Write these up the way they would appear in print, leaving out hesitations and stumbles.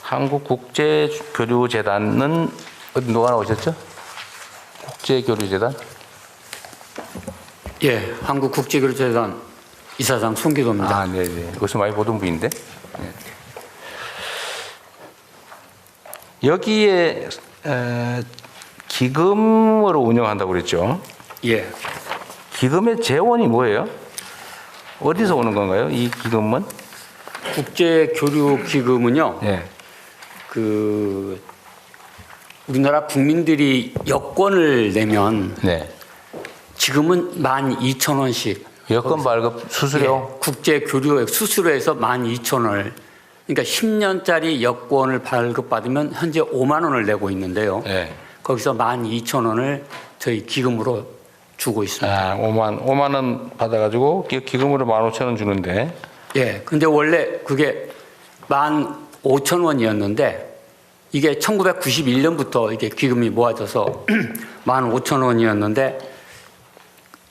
한국국제교류재단은 어디 누가 나오셨죠? 국제교류재단? 예, 한국국제교류재단 이사장 송기도입니다. 아, 네네. 여기서 많이 보던 분인데. 네. 여기에 기금으로 운영한다고 그랬죠? 예, 기금의 재원이 뭐예요? 어디서 오는 건가요? 이 기금은? 국제교류기금은요. 네. 그 우리나라 국민들이 여권을 내면 네. 지금은 12,000원씩 여권 발급 수수료? 예, 국제교류액 수수료에서 12,000원을 그러니까 10년짜리 여권을 발급받으면 현재 5만 원을 내고 있는데요. 네. 거기서 12,000원을 저희 기금으로 주고 있습니다. 아, 5만 원 받아가지고 기금으로 15,000원 주는데. 예, 근데 원래 그게 15,000원이었는데 이게 1991년부터 이게 기금이 모아져서 15,000원이었는데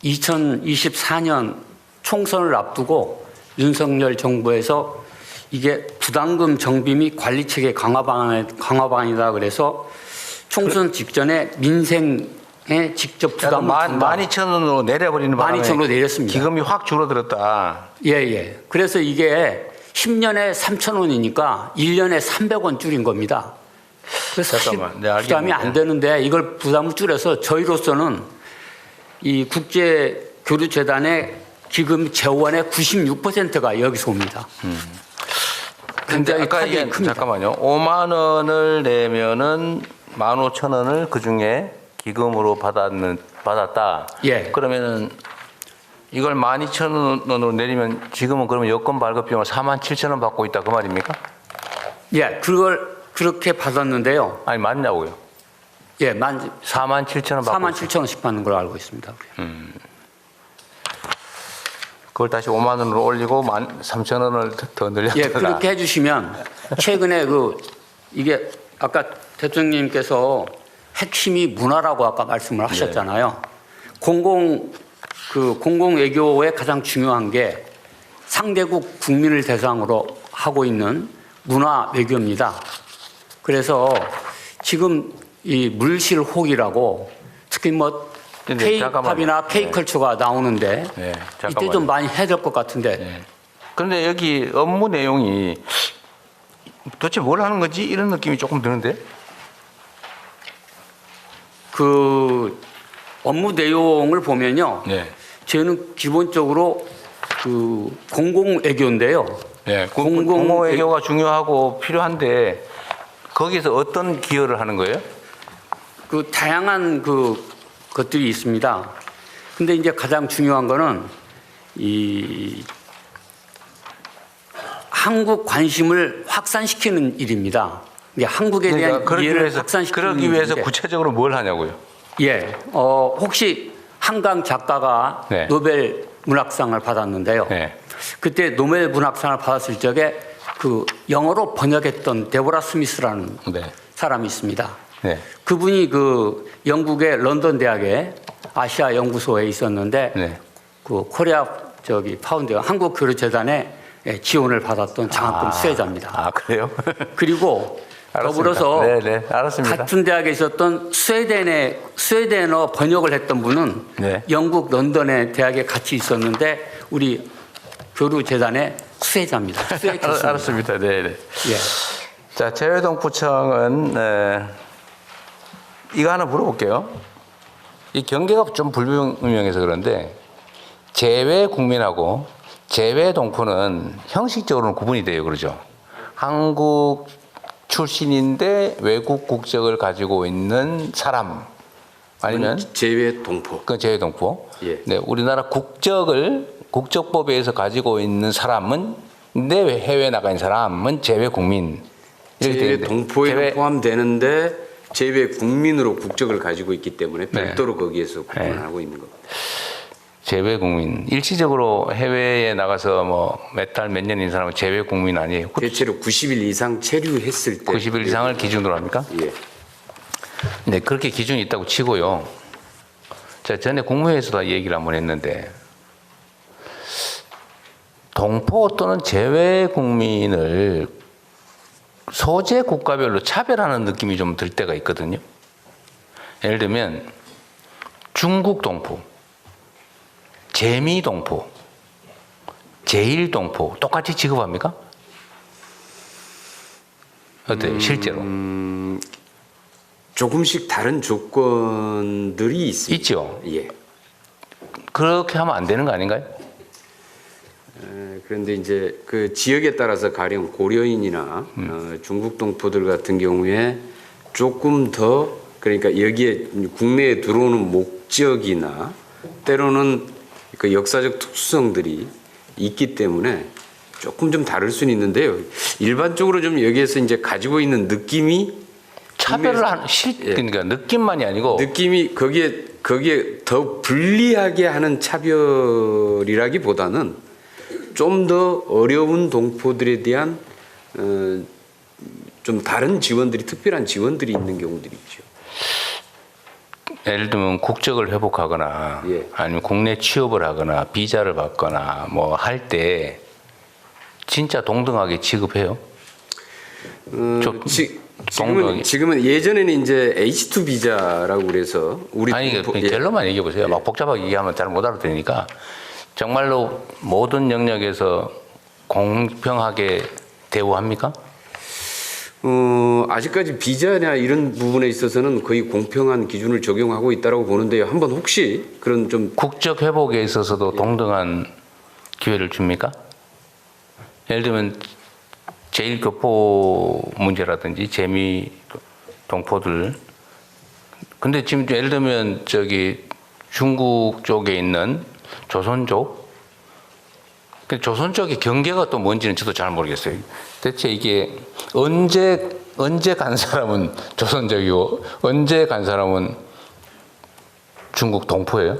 2024년 총선을 앞두고 윤석열 정부에서 이게 부담금 정비 및 관리 체계 강화 방안이다 그래서 총선 직전에 민생에 직접 부담을 준다. 12,000원으로 내려버리는 바람에 12,000원으로 내렸습니다. 기금이 확 줄어들었다. 예. 그래서 이게 10년에 3,000원이니까 1년에 300원 줄인 겁니다. 그래서 잠깐만. 네, 부담이 안 되는데 이걸 부담을 줄여서 저희로서는 이 국제교류재단의 기금 재원의 96%가 여기서 옵니다. 근데 굉장히 아까 타격이 큽니다. 잠깐만요. 5만 원을 내면은 15,000원을 그 중에 기금으로 받았다. 예. 그러면은 이걸 12,000원으로 내리면 지금은 그러면 여권 발급 비용을 47,000원 받고 있다 그 말입니까? 예, 그걸 그렇게 받았는데요. 아니 맞냐고요? 예, 47,000원 받고 47,000원씩 받는 걸로 알고 있습니다. 그걸 다시 5만 원으로 올리고 13,000원을 더 늘렸다. 예, 그렇게 해주시면 최근에 이게 아까 대통령님께서 핵심이 문화라고 아까 말씀을 하셨잖아요. 공공 외교의 가장 중요한 게 상대국 국민을 대상으로 하고 있는 문화 외교입니다. 그래서 지금 이 물실혹이라고 특히 뭐 K-팝이나 K-컬처가 나오는데 네, 이때 좀 많이 해야 될 것 같은데. 네. 그런데 여기 업무 내용이 도대체 뭘 하는 거지? 이런 느낌이 조금 드는데? 그 업무 내용을 보면요. 네. 저는 기본적으로 그 공공외교인데요. 네. 공공외교가 중요하고 필요한데 거기서 어떤 기여를 하는 거예요? 그 다양한 것들이 있습니다. 근데 이제 가장 중요한 거는 이 한국 관심을 확산시키는 일입니다. 이게 한국에 대한 이해를 확산시키는 그러기 위해서 일인데, 구체적으로 뭘 하냐고요? 예, 혹시 한강 작가가 네. 노벨 문학상을 받았는데요. 네. 그때 노벨 문학상을 받았을 적에 그 영어로 번역했던 데보라 스미스라는 네. 사람이 있습니다. 네. 그분이 그 영국의 런던 대학의 아시아 연구소에 있었는데 네. 그 코리아 파운드 한국교류재단에 지원을 받았던 장학금 수혜자입니다. 아, 그래요? 그리고 알았습니다. 더불어서 네, 알았습니다. 같은 대학에 있었던 스웨덴어 번역을 했던 분은 네. 영국 런던의 대학에 같이 있었는데 우리 교류재단의 수혜자입니다. 수혜 교수입니다. 알았습니다. 네. 예. 자, 재외동포청은 이거 하나 물어볼게요. 이 경계가 좀 불분명해서 그런데 재외국민하고 재외동포는 형식적으로는 구분이 돼요. 그러죠? 한국 출신인데 외국 국적을 가지고 있는 사람 아니면 재외동포. 그 재외동포. 예. 네, 우리나라 국적법에 의해서 가지고 있는 사람은 근데 해외 나가 있는 사람은 재외국민. 재외동포에 포함되는데 재외국민으로 국적을 가지고 있기 때문에 별도로 거기에서 구분을 하고 있는 겁니다. 재외국민. 일시적으로 해외에 나가서 뭐 몇 달 몇 년인 사람은 재외국민 아니에요? 대체로 90일 이상 체류했을 때 90일 이상을 기준으로 합니까? 예. 네, 그렇게 기준이 있다고 치고요. 자, 전에 국무회의에서도 얘기를 한번 했는데 동포 또는 재외 국민을 소재 국가별로 차별하는 느낌이 좀 들 때가 있거든요. 예를 들면 중국 동포, 재미 동포, 제일 동포 똑같이 취급합니까? 어때요, 실제로? 조금씩 다른 조건들이 있습니다. 있죠. 예. 그렇게 하면 안 되는 거 아닌가요? 그런데 이제 그 지역에 따라서 가령 고려인이나 중국 동포들 같은 경우에 조금 더 그러니까 여기에 국내에 들어오는 목적이나 때로는 그 역사적 특수성들이 있기 때문에 조금 좀 다를 수는 있는데요. 일반적으로 좀 여기에서 이제 가지고 있는 느낌이 차별을 하는 그러니까 느낌만이 아니고 느낌이 거기에 더 불리하게 하는 차별이라기보다는 좀 더 어려운 동포들에 대한 좀 다른 지원들이 특별한 지원들이 있는 경우들이 있죠. 예를 들면 국적을 회복하거나 예. 아니면 국내 취업을 하거나 비자를 받거나 뭐 할 때 진짜 동등하게 취급해요. 지금은 예전에는 이제 H2 비자라고 그래서 우리 아니 동포- 결론만 얘기해 보세요. 막 복잡하게 얘기하면 잘 못 알아들으니까 정말로 모든 영역에서 공평하게 대우합니까? 아직까지 비자나 이런 부분에 있어서는 거의 공평한 기준을 적용하고 있다고 보는데요. 한번 혹시 그런 좀 국적 회복에 있어서도 동등한 기회를 줍니까? 예를 들면 제1교포 문제라든지 재미 동포들. 근데 지금 예를 들면 저기 중국 쪽에 있는 조선족. 그 조선족의 경계가 또 뭔지는 저도 잘 모르겠어요. 대체 이게 언제 간 사람은 조선족이고 언제 간 사람은 중국 동포예요?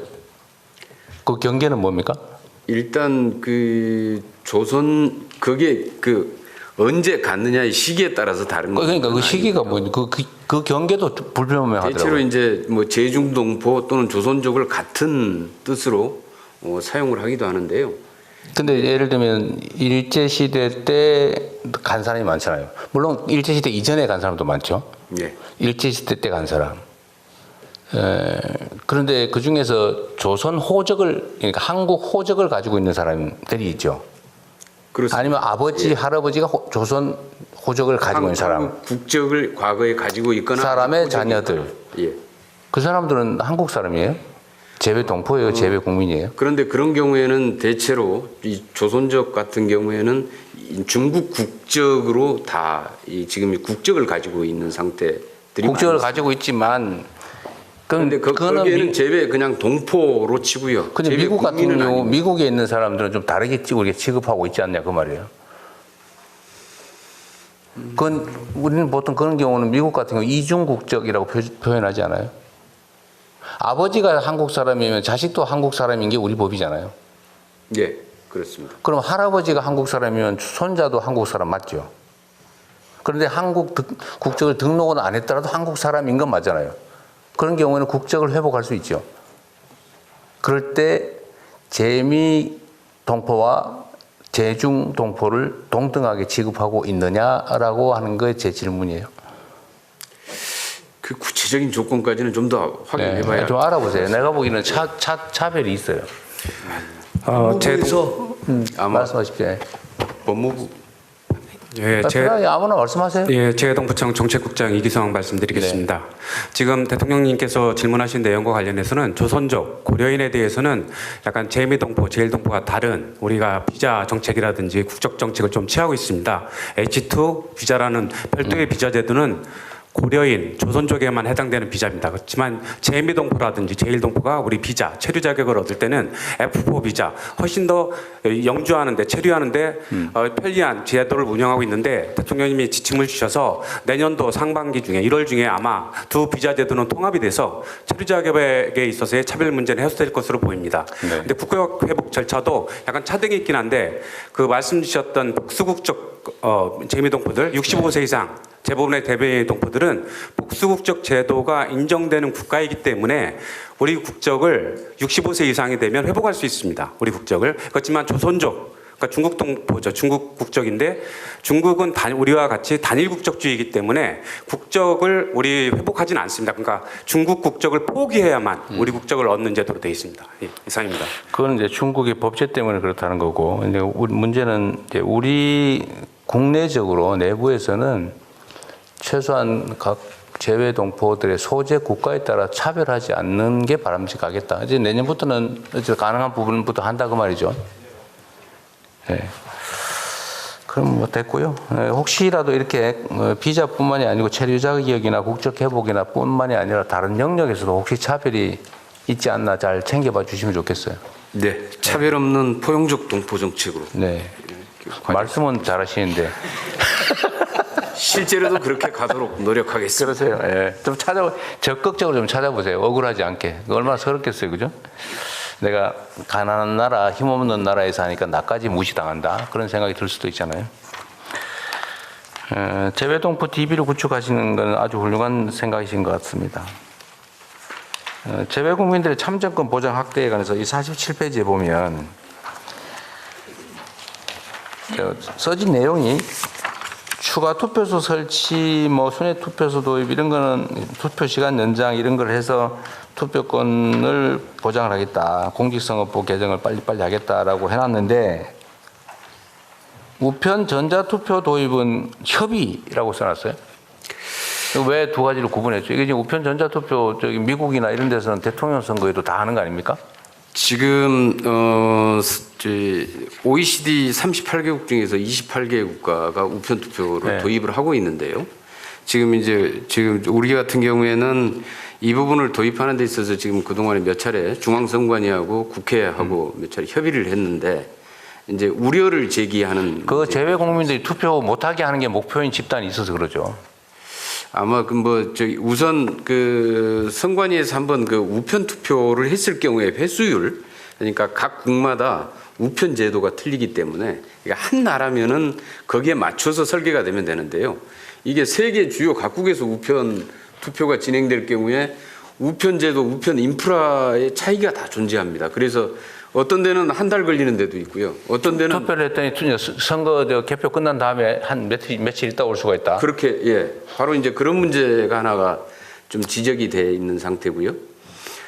그 경계는 뭡니까? 일단 그 조선 그게 그 언제 갔느냐의 시기에 따라서 다른 거예요. 그러니까 그 시기가 그 경계도 불분명하더라고요. 대체로 이제 뭐 제중동포 또는 조선족을 같은 뜻으로 사용을 하기도 하는데요. 근데 예를 들면 일제 시대 때 간 사람이 많잖아요. 물론 일제 시대 이전에 간 사람도 많죠. 예. 일제 시대 때 간 사람. 그런데 그 중에서 조선 호적을 그러니까 한국 호적을 가지고 있는 사람들이 있죠. 그렇습니다. 아니면 아버지 할아버지가 조선 호적을 가지고 있는 사람. 한국 국적을 과거에 가지고 있거나 사람의 호적이 자녀들. 있거나. 예. 그 사람들은 한국 사람이에요? 재외 동포예요? 재외 국민이에요? 그런데 그런 경우에는 대체로 이 조선족 같은 경우에는 이 중국 국적으로 다 이 지금 이 국적을 가지고 있는 상태들이 국적을 많습니다. 가지고 있지만 그런데 거기에는 재외 그냥 동포로 치고요. 근데 재외 미국 같은 국민은 경우 아닙니다. 미국에 있는 사람들은 좀 다르게 우리가 취급하고 있지 않냐 그 말이에요. 그건 우리는 보통 그런 경우는 미국 같은 경우 이중 국적이라고 표현하지 않아요. 아버지가 한국 사람이면 자식도 한국 사람인 게 우리 법이잖아요. 예, 그렇습니다. 그럼 할아버지가 한국 사람이면 손자도 한국 사람 맞죠? 그런데 한국 국적을 등록은 안 했더라도 한국 사람인 건 맞잖아요. 그런 경우에는 국적을 회복할 수 있죠. 그럴 때 재미 동포와 재중 동포를 동등하게 취급하고 있느냐라고 하는 게 제 질문이에요. 그 구체적인 조건까지는 좀 더 확인해봐야. 네, 좀 알아보세요. 내가 보기에는 차별이 있어요. 아마 말씀하십시오. 법무부 예, 아무나 말씀하세요. 예, 재해동부청 정책국장 이기성 말씀드리겠습니다. 지금 대통령님께서 질문하신 내용과 관련해서는 조선족, 고려인에 대해서는 약간 재미동포, 제일동포가 다른 우리가 비자 정책이라든지 국적 정책을 좀 취하고 있습니다. H2 비자라는 별도의 비자 제도는 고려인, 조선족에만 해당되는 비자입니다. 그렇지만 재미동포라든지 제일동포가 우리 비자, 체류 자격을 얻을 때는 F4 비자, 훨씬 더 영주하는데, 체류하는데 편리한 제도를 운영하고 있는데 대통령님이 지침을 주셔서 내년도 상반기 중에 1월 중에 아마 두 비자 제도는 통합이 돼서 체류 자격에 있어서의 차별 문제는 해소될 것으로 보입니다. 그런데 국격 회복 절차도 약간 차등이 있긴 한데 그 말씀 주셨던 복수국적 재미동포들 65세 이상 대부분의 대외 동포들은 복수국적 제도가 인정되는 국가이기 때문에 우리 국적을 65세 이상이 되면 회복할 수 있습니다. 우리 국적을. 그렇지만 조선족 그러니까 중국 동포죠. 중국 국적인데 중국은 우리와 같이 단일 국적주의이기 때문에 국적을 우리 회복하지는 않습니다. 그러니까 중국 국적을 포기해야만 우리 국적을 얻는 제도로 되어 있습니다. 예, 이상입니다. 그건 이제 중국의 법제 때문에 그렇다는 거고, 근데 문제는 이제 우리 국내적으로 내부에서는 최소한 각 재외 동포들의 소재 국가에 따라 차별하지 않는 게 바람직하겠다. 이제 내년부터는 이제 가능한 부분부터 한다 그 말이죠. 네. 그럼 뭐 됐고요. 네, 혹시라도 이렇게 비자뿐만이 아니고 체류 자격이나 국적 회복이나 뿐만이 아니라 다른 영역에서도 혹시 차별이 있지 않나 잘 챙겨봐 주시면 좋겠어요. 네, 차별 없는 포용적 동포 정책으로. 네. 말씀은 잘하시는데. 실제로도 그렇게 가도록 노력하겠습니다. 그러세요. 예. 좀 적극적으로 좀 찾아보세요. 억울하지 않게. 얼마나 서럽겠어요. 그죠? 내가 가난한 나라, 힘없는 나라에서 하니까 나까지 무시당한다. 그런 생각이 들 수도 있잖아요. 재외동포 DB를 구축하시는 건 아주 훌륭한 생각이신 것 같습니다. 재외국민들의 참정권 보장 확대에 관해서 이 47페이지에 보면 써진 내용이 추가 투표소 설치, 뭐 순회 투표소 도입 이런 거는 투표 시간 연장 이런 걸 해서 투표권을 보장을 하겠다. 공직선거법 개정을 빨리빨리 하겠다라고 해놨는데 우편 전자투표 도입은 협의라고 써놨어요. 왜 두 가지를 구분했죠? 이게 지금 우편 전자투표 저기 미국이나 이런 데서는 대통령 선거에도 다 하는 거 아닙니까? 지금 OECD 38개국 중에서 28개 국가가 우편 투표를 네. 도입을 하고 있는데요. 지금 우리 같은 경우에는 이 부분을 도입하는 데 있어서 지금 그동안에 몇 차례 중앙선관위하고 국회하고 몇 차례 협의를 했는데 이제 우려를 제기하는 그 재외 국민들이 투표 못하게 하는 게 목표인 집단이 있어서 그러죠. 아마 우선 선관위에서 한번 우편 투표를 했을 경우에 회수율, 그러니까 각 국마다 우편 제도가 틀리기 때문에 한 나라면은 거기에 맞춰서 설계가 되면 되는데요. 이게 세계 주요 각국에서 우편 투표가 진행될 경우에 우편 제도, 우편 인프라의 차이가 다 존재합니다. 그래서 어떤 데는 한 달 걸리는 데도 있고요. 어떤 데는 투표를 했더니 선거 개표 끝난 다음에 한 며칠 있다 올 수가 있다. 그렇게, 예. 바로 이제 그런 문제가 하나가 좀 지적이 돼 있는 상태고요.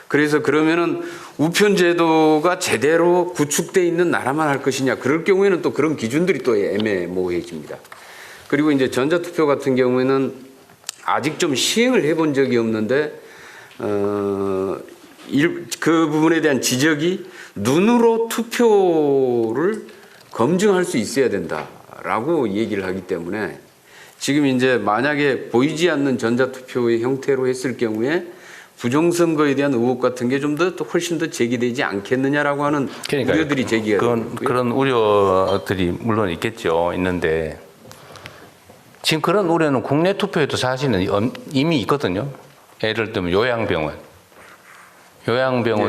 그래서 그러면은 우편 제도가 제대로 구축돼 있는 나라만 할 것이냐. 그럴 경우에는 또 그런 기준들이 또 애매모호해집니다. 그리고 이제 전자투표 같은 경우에는 아직 좀 시행을 해본 적이 없는데, 그 부분에 대한 지적이 눈으로 투표를 검증할 수 있어야 된다라고 얘기를 하기 때문에 지금 이제 만약에 보이지 않는 전자투표의 형태로 했을 경우에 부정선거에 대한 의혹 같은 게 좀 더 훨씬 더 제기되지 않겠느냐라고 하는 그러니까요. 우려들이 제기가 되고요. 그런 우려들이 물론 있겠죠. 있는데 지금 그런 우려는 국내 투표에도 사실은 이미 있거든요. 예를 들면 요양병원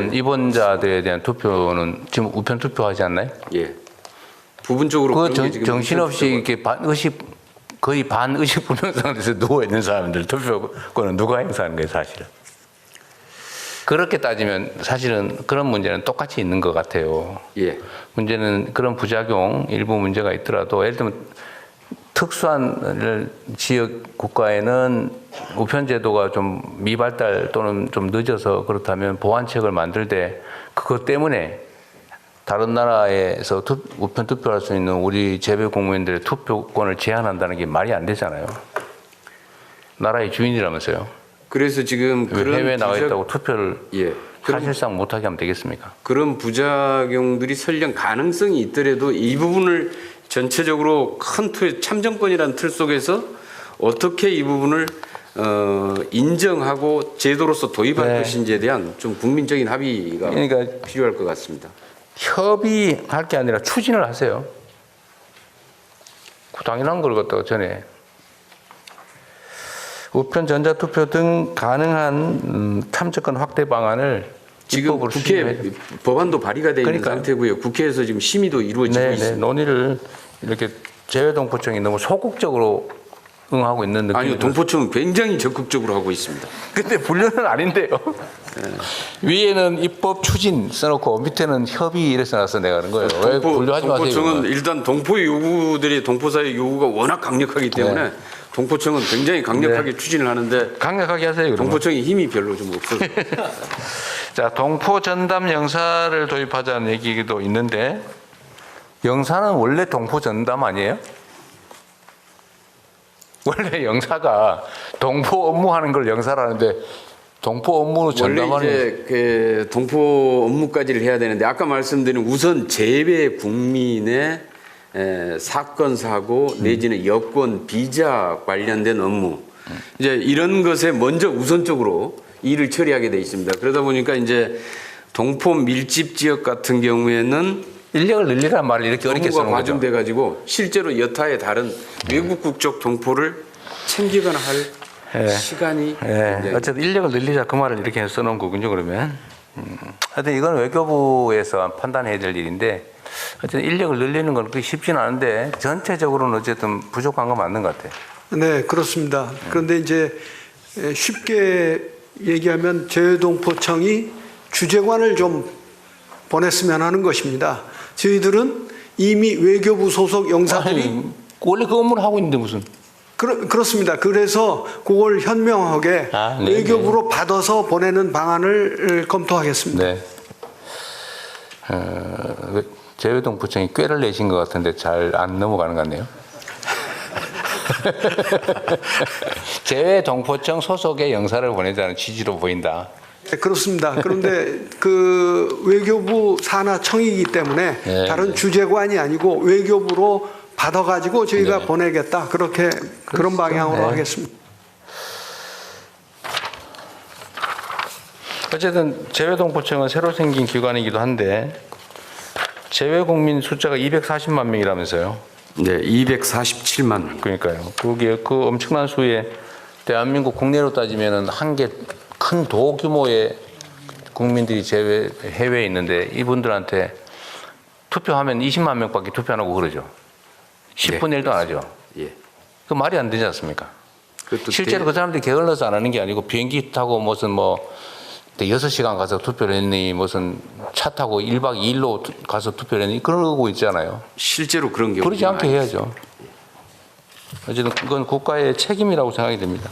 네. 입원자들에 대한 투표는 지금 우편 투표하지 않나요? 예. 부분적으로 그 그런 게 지금 정신없이 우편 이렇게 거의 반의식 불명 상태에서 누워 있는 사람들 투표권은 누가 행사하는 거예요, 사실은. 그렇게 따지면 사실은 그런 문제는 똑같이 있는 것 같아요. 예. 문제는 그런 부작용 일부 문제가 있더라도 예를 들면 특수한 지역 국가에는 우편 제도가 좀 미발달 또는 좀 늦어서 그렇다면 보완책을 만들 때 그것 때문에 다른 나라에서 우편 투표할 수 있는 우리 재외 국민들의 투표권을 제한한다는 게 말이 안 되잖아요. 나라의 주인이라면서요. 그래서 지금 그런 해외에 나와 있다고 투표를 예. 사실상 못하게 하면 되겠습니까? 그런 부작용들이 설령 가능성이 있더라도 이 부분을 전체적으로 큰 참정권이라는 틀 속에서 어떻게 이 부분을 인정하고 제도로서 도입할 네. 것인지에 대한 좀 국민적인 합의가 그러니까 필요할 것 같습니다. 협의할 게 아니라 추진을 하세요. 당연한 걸 갖다가 전에 우편 전자투표 등 가능한 참정권 확대 방안을 지금 입법으로 국회 추진해야죠. 법안도 발의가 되어 있는 그러니까요. 상태고요. 국회에서 지금 심의도 이루어지고 네, 있습니다. 논의를 이렇게 재외동포청이 너무 소극적으로 응하고 있는 느낌이 아니요, 동포청은 굉장히 적극적으로 하고 있습니다. 근데 분류는 아닌데요. 위에는 입법 추진 써놓고 밑에는 협의 이래 써놨어 내가 하는 거예요. 왜 분류하지 마세요? 동포청은 이거는. 일단 동포의 요구들이 동포사의 요구가 워낙 강력하기 때문에 네. 동포청은 굉장히 강력하게 추진을 하는데 강력하게 하세요. 그러면. 동포청이 힘이 별로 좀 없어서 자, 동포 전담 영사를 도입하자는 얘기도 있는데 영사는 원래 동포 전담 아니에요? 원래 영사가 동포 업무하는 걸 영사라는데 동포 업무는 원래 전담하는 이제 그 동포 업무까지를 해야 되는데 아까 말씀드린 우선 재외 국민의 사건 사고 내지는 여권 비자 관련된 업무 이제 이런 것에 먼저 우선적으로 일을 처리하게 돼 있습니다. 그러다 보니까 이제 동포 밀집 지역 같은 경우에는 인력을 늘리란 말을 이렇게 어렵게 업무가 쓰는 거죠. 과중돼 가지고 실제로 여타의 다른 외국 국적 동포를 챙기거나 할 시간이 예, 굉장히 어쨌든 인력을 늘리자 그 말을 이렇게 써놓은 거군요. 그러면 하여튼 이건 외교부에서 판단해야 될 일인데 어쨌든 인력을 늘리는 건 그렇게 쉽지는 않은데 전체적으로는 어쨌든 부족한 건 맞는 것 같아요. 네, 그렇습니다. 그런데 이제 쉽게 얘기하면 재외동포청이 주재관을 좀 보냈으면 하는 것입니다. 저희들은 이미 외교부 소속 영사들이 아니, 원래 그 업무를 하고 있는데 무슨 그렇습니다. 그래서 그걸 현명하게 네, 외교부로 받아서 보내는 방안을 검토하겠습니다. 네. 재외동포청이 꾀를 내신 것 같은데 잘 안 넘어가는 것 같네요. 재외동포청 소속의 영사를 보내자는 취지로 보인다. 네, 그렇습니다. 그런데 그 외교부 산하청이기 때문에 네, 다른 주재관이 아니고 외교부로 받아가지고 저희가 네. 보내겠다. 그렇게 그런 방향으로 네. 하겠습니다. 어쨌든 재외동포청은 새로 생긴 기관이기도 한데 재외국민 숫자가 240만 명이라면서요. 네, 247만. 그러니까요. 그게 그 엄청난 수의 대한민국 국내로 따지면은 한 개 큰 도 규모의 국민들이 해외에 있는데 이분들한테 투표하면 20만 명밖에 투표 안 하고 그러죠. 10분의 1도 안 하죠. 예. 그 말이 안 되지 않습니까? 그것도 실제로 그 사람들이 게을러서 안 하는 게 아니고 비행기 타고 무슨 6시간 가서 투표를 했니 무슨 차 타고 1박 2일로 가서 투표를 했니 그러고 있잖아요. 실제로 그런 경우 그러지 않게 해야죠. 어쨌든 그건 국가의 책임이라고 생각이 됩니다.